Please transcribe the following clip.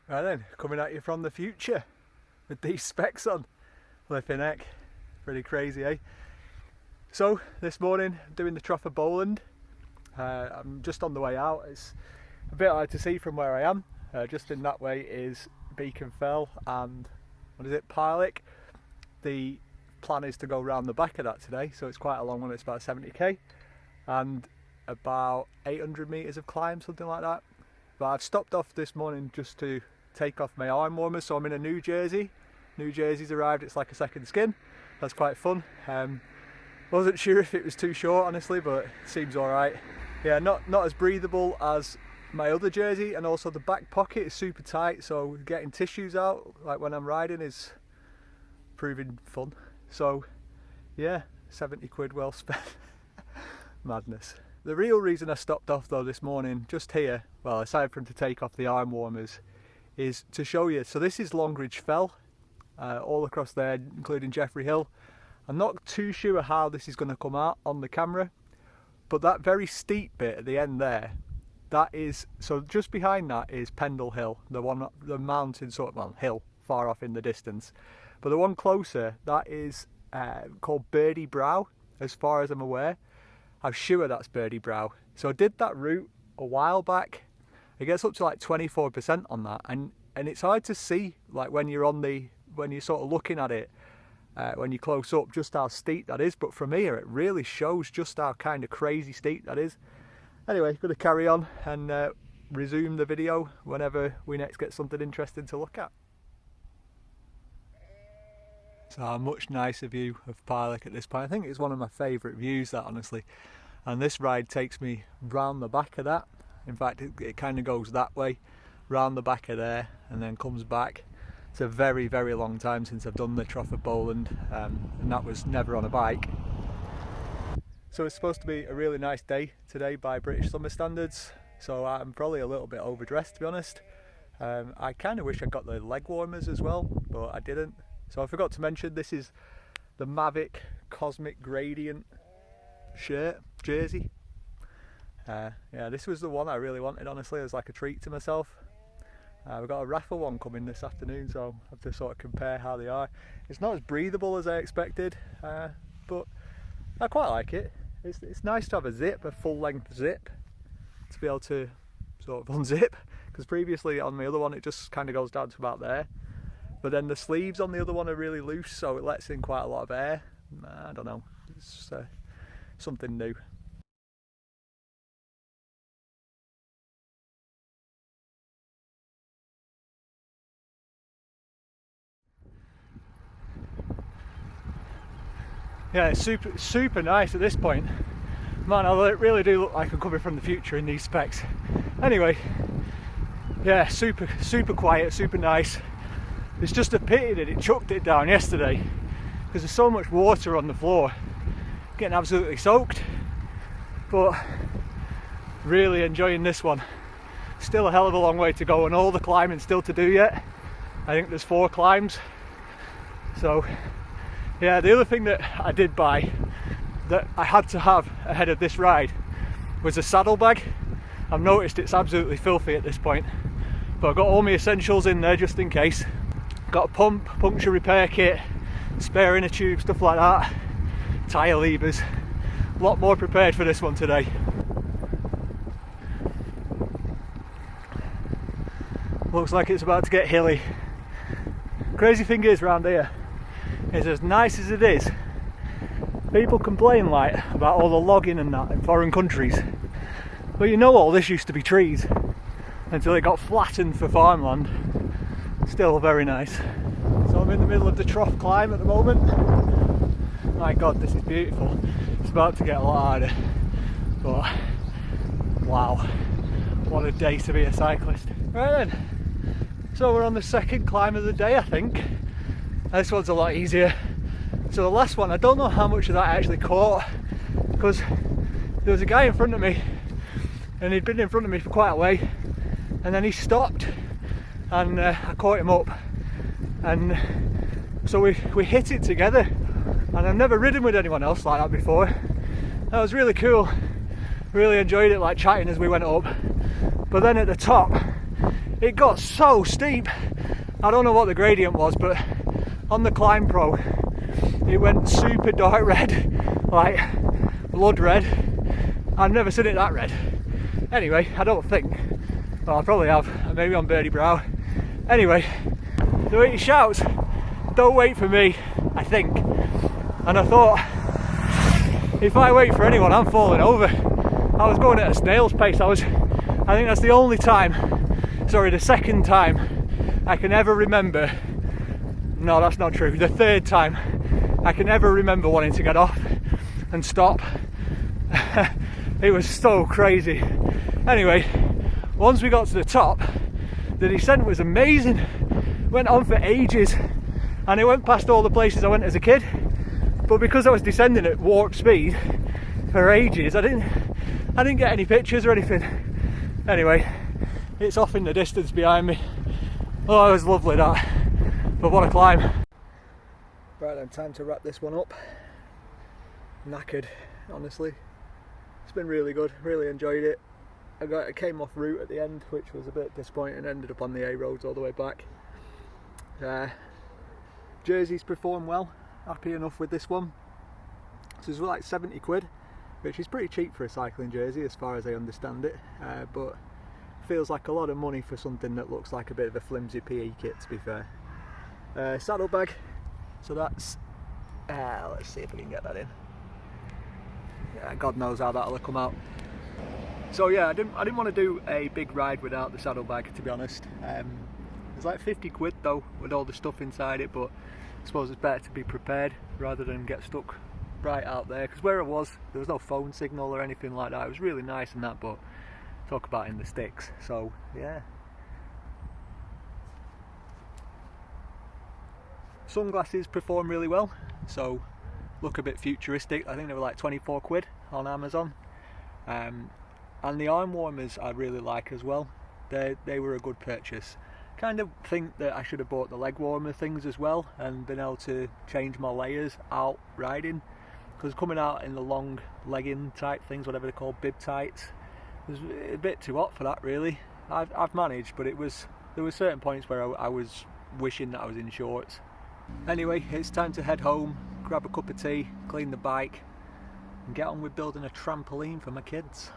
Right then, coming at you from the future with these specs on. Flipping heck, pretty crazy, eh? So this morning, doing the Trough of Bowland. I'm just on the way out. It's a bit hard to see from where I am. Just in that way is Beacon Fell and what is it, Pilek. The plan is to go round the back of that today, so it's quite a long one. It's about 70k and about 800 meters of climb, something like that. But I've stopped off this morning just to take off my arm warmers, so I'm in a new jersey. New jersey's arrived. It's like a second skin. That's quite fun. Wasn't sure if it was too short, honestly, but it seems all right. Yeah, not as breathable as my other jersey, and also the back pocket is super tight, so getting tissues out like when I'm riding is proving fun. So yeah, 70 quid well spent. Madness. The real reason I stopped off though this morning, just here, well, aside from to take off the arm warmers, is to show you. So this is Longridge Fell, all across there, including Jeffrey Hill. I'm not too sure how this is going to come out on the camera, but that very steep bit at the end there, that is, so just behind that is Pendle Hill, the mountain sort of, well, hill far off in the distance. But the one closer, that is called Birdie Brow, as far as I'm aware. I'm sure that's Birdie Brow. So I did that route a while back. It gets up to like 24% on that, and it's hard to see, like when you're sort of looking at it, when you're close up, just how steep that is. But from here, it really shows just how kind of crazy steep that is. Anyway, going to carry on and resume the video whenever we next get something interesting to look at. So a much nicer view of Pilek at this point. I think it's one of my favourite views, that, honestly. And this ride takes me round the back of that. In fact, it kind of goes that way, round the back of there, and then comes back. It's a very, very long time since I've done the Trough of Bowland, and that was never on a bike. So it's supposed to be a really nice day today by British summer standards, so I'm probably a little bit overdressed, to be honest. I kind of wish I got the leg warmers as well, but I didn't. So I forgot to mention, this is the Mavic Cosmic Gradient jersey. Yeah, this was the one I really wanted, honestly. It was like a treat to myself. We've got a raffle one coming this afternoon, so I have to sort of compare how they are. It's not as breathable as I expected, but I quite like it. It's nice to have a zip, a full length zip, to be able to sort of unzip, because previously on the other one it just kind of goes down to about there. But then the sleeves on the other one are really loose, so it lets in quite a lot of air. I don't know, it's something new. Yeah, it's super nice at this point. Man, I really do look like I'm coming from the future in these specs. Anyway, yeah, super quiet, super nice. It's just a pity that it chucked it down yesterday, because there's so much water on the floor, getting absolutely soaked. But really enjoying this one. Still a hell of a long way to go, and all the climbing still to do yet. I think there's 4 climbs. So yeah, the other thing that I did buy that I had to have ahead of this ride was a saddlebag. I've noticed it's absolutely filthy at this point, but I've got all my essentials in there just in case. Got a pump, puncture repair kit, spare inner tube, stuff like that, tyre levers. A lot more prepared for this one today. Looks like it's about to get hilly. Crazy thing is, round here, is as nice as it is, people complain like about all the logging and that in foreign countries, but you know, all this used to be trees until it got flattened for farmland. Still very nice. So I'm in the middle of the trough climb at the moment. My god, this is beautiful. It's about to get a lot harder, but wow, what a day to be a cyclist. Right then, so we're on the second climb of the day, I think. This one's a lot easier. So the last one, I don't know how much of that I actually caught, because there was a guy in front of me, and he'd been in front of me for quite a way, and then he stopped, and I caught him up, and so we hit it together. And I've never ridden with anyone else like that before. That was really cool. Really enjoyed it, like chatting as we went up. But then at the top, it got so steep. I don't know what the gradient was, but on the Climb Pro it went super dark red, like blood red. I've never seen it that red. Anyway, I don't think, well I probably have, maybe on Birdie Brow. Anyway, the way he shouts, don't wait for me, I think. And I thought, if I wait for anyone I'm falling over. I was going at a snail's pace. I think that's the only time, sorry, the second time I can ever remember, no that's not true, the third time I can ever remember wanting to get off and stop. It was so crazy. Anyway, once we got to the top, the descent was amazing. Went on for ages, and it went past all the places I went as a kid. But because I was descending at warp speed for ages, I didn't get any pictures or anything. Anyway, it's off in the distance behind me. Oh, it was lovely that. But what a climb. Right then, time to wrap this one up. Knackered, honestly. It's been really good, really enjoyed it. I came off route at the end, which was a bit disappointing. Ended up on the A roads all the way back. Jerseys performed well. Happy enough with this one. So it's like 70 quid, which is pretty cheap for a cycling jersey as far as I understand it, but feels like a lot of money for something that looks like a bit of a flimsy PE kit, to be fair. Saddlebag, so that's, let's see if we can get that in. Yeah, God knows how that'll come out. So yeah, I didn't want to do a big ride without the saddlebag, to be honest. It's like 50 quid though with all the stuff inside it, but I suppose it's better to be prepared rather than get stuck right out there, because where I was, there was no phone signal or anything like that. It was really nice and that, but talk about in the sticks. So yeah. Sunglasses perform really well, so look a bit futuristic. I think they were like 24 quid on Amazon. And the arm warmers I really like as well. They were a good purchase. Kind of think that I should have bought the leg warmer things as well and been able to change my layers out riding, because coming out in the long legging type things, whatever they're called, bib tights, was a bit too hot for that really. I've managed, but there were certain points where I was wishing that I was in shorts. Anyway, it's time to head home, grab a cup of tea, clean the bike and get on with building a trampoline for my kids.